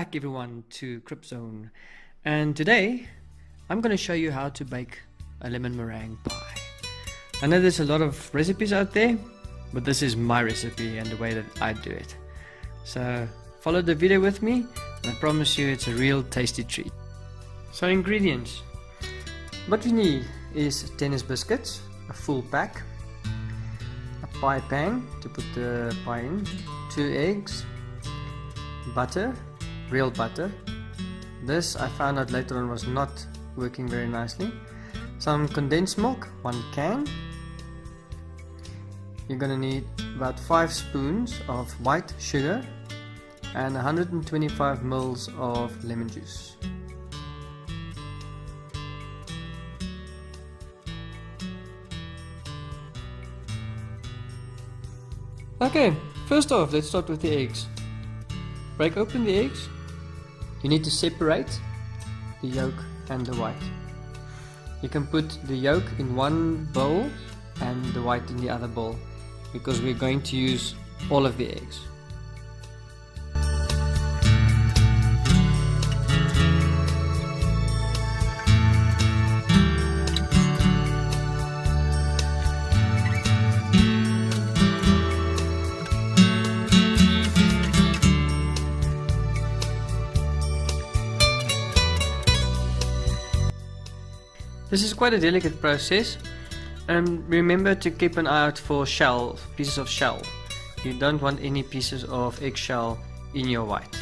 back everyone to Cript Zone, and today I'm going to show you how to bake a lemon meringue pie. I know there's a lot of recipes out there, but this is my recipe and the way that I do it. So follow the video with me and I promise you it's a real tasty treat. So ingredients. What we need is tennis biscuits, a full pack, a pie pan to put the pie in, 2 eggs, butter, real butter. This I found out later on was not working very nicely. Some condensed milk, 1 can. You're gonna need about 5 spoons of white sugar and 125 ml of lemon juice. Okay, first off, let's start with the eggs. Break open the eggs. You need to separate the yolk and the white. You can put the yolk in one bowl and the white in the other bowl, because we're going to use all of the eggs. This is quite a delicate process, and remember to keep an eye out for pieces of shell. You don't want any pieces of eggshell in your white.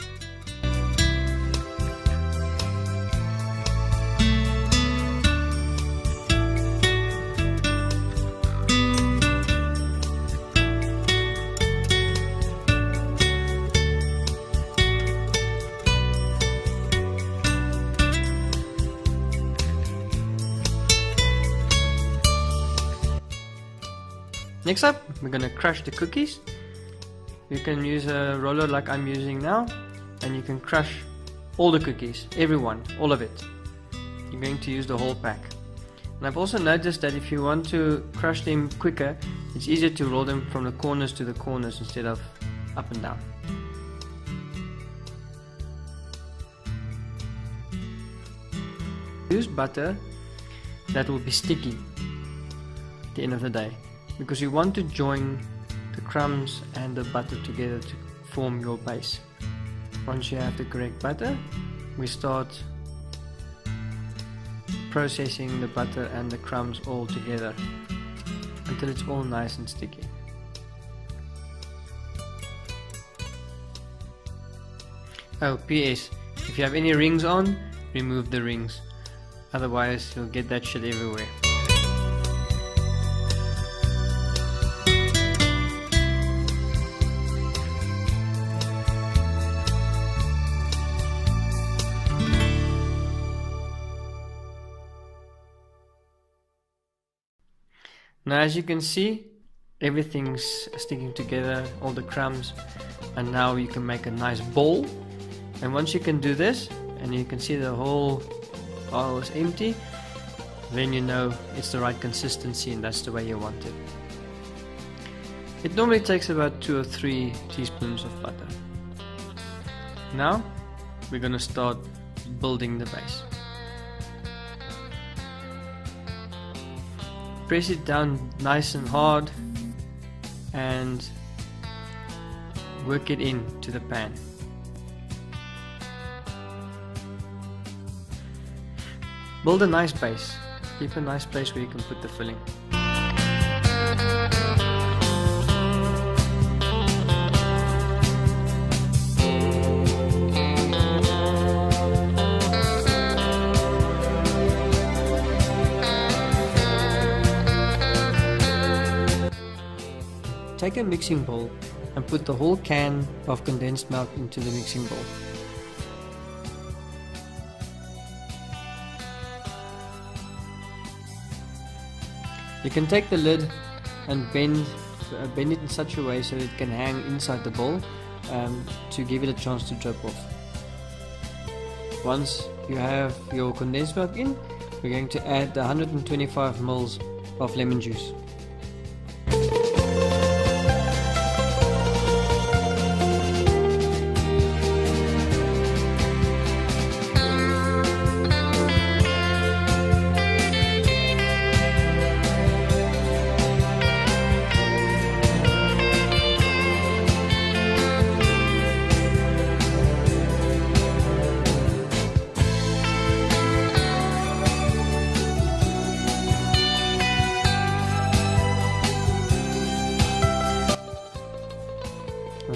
Next up, we're going to crush the cookies. You can use a roller like I'm using now, and you can crush all the cookies, everyone, all of it. You're going to use the whole pack. And I've also noticed that if you want to crush them quicker, it's easier to roll them from the corners to the corners instead of up and down. Use butter that will be sticky at the end of the day, because you want to join the crumbs and the butter together to form your base. Once you have the correct butter, we start processing the butter and the crumbs all together until it's all nice and sticky. Oh, PS, if you have any rings on, remove the rings, otherwise you'll get that shit everywhere. Now, as you can see, everything's sticking together, all the crumbs, and now you can make a nice ball. And once you can do this, and you can see the whole bowl is empty, then you know it's the right consistency and that's the way you want it. It normally takes about 2 or 3 teaspoons of butter. Now, we're going to start building the base. Press it down nice and hard and work it into the pan. Build a nice base. Keep a nice place where you can put the filling. Take a mixing bowl and put the whole can of condensed milk into the mixing bowl. You can take the lid and bend it in such a way so it can hang inside the bowl to give it a chance to drip off. Once you have your condensed milk in, we're going to add the 125 ml of lemon juice.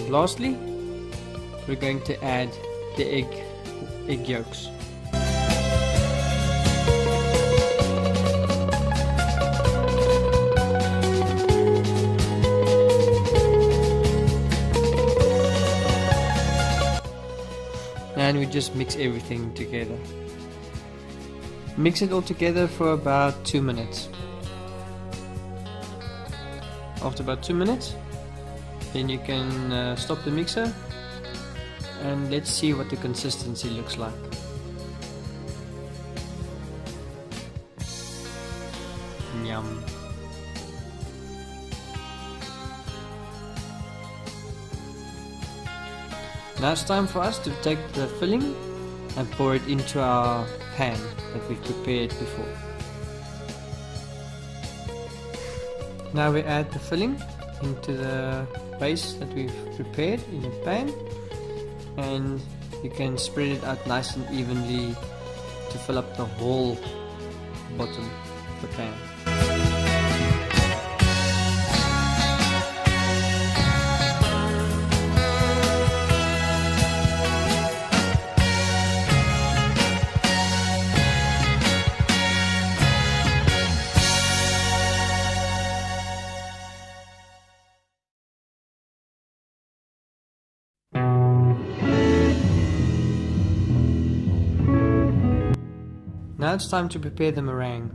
Lastly, we're going to add the egg yolks. And we just mix everything together. Mix it all together for about 2 minutes. After about 2 minutes, then you can stop the mixer and let's see what the consistency looks like. Yum. Now it's time for us to take the filling and pour it into our pan that we've prepared before. Now we add the filling into the base that we've prepared in the pan, and you can spread it out nice and evenly to fill up the whole bottom of the pan. Now it's time to prepare the meringue.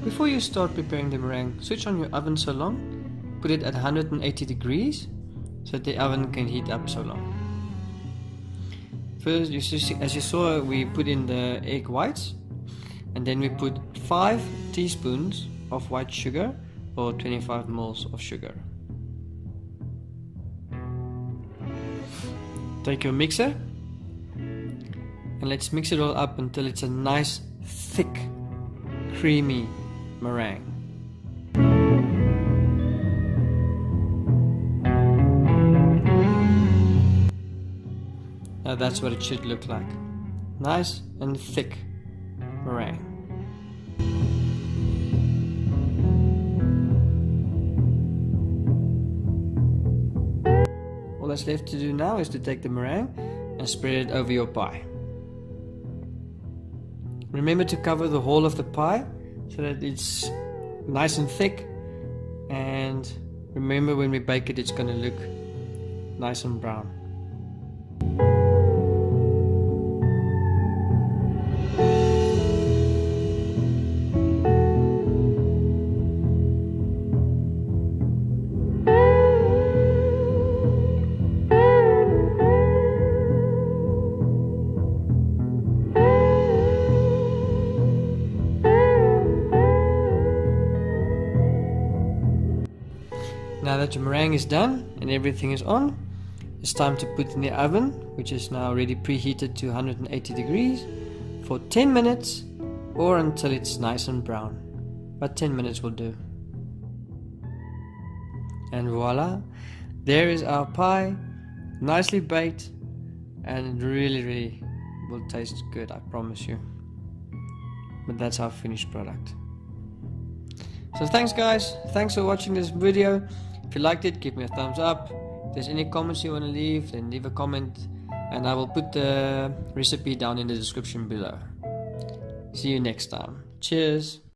Before you start preparing the meringue, switch on your oven so long, put it at 180 degrees so that the oven can heat up so long. First, as you saw, we put in the egg whites, and then we put 5 teaspoons of white sugar or 25 ml of sugar. Take your mixer and let's mix it all up until it's a nice, thick, creamy meringue. Now that's what it should look like. Nice and thick meringue. All that's left to do now is to take the meringue and spread it over your pie. Remember to cover the whole of the pie so that it's nice and thick, and remember when we bake it, it's going to look nice and brown. Now that your meringue is done and everything is on, it's time to put in the oven, which is now already preheated to 180 degrees, for 10 minutes or until it's nice and brown. But 10 minutes will do. And voila, there is our pie, nicely baked, and really will taste good, I promise you. But that's our finished product. So thanks guys, thanks for watching this video. If you liked it, give me a thumbs up. If there's any comments you want to leave, then leave a comment and I will put the recipe down in the description below. See you next time. Cheers!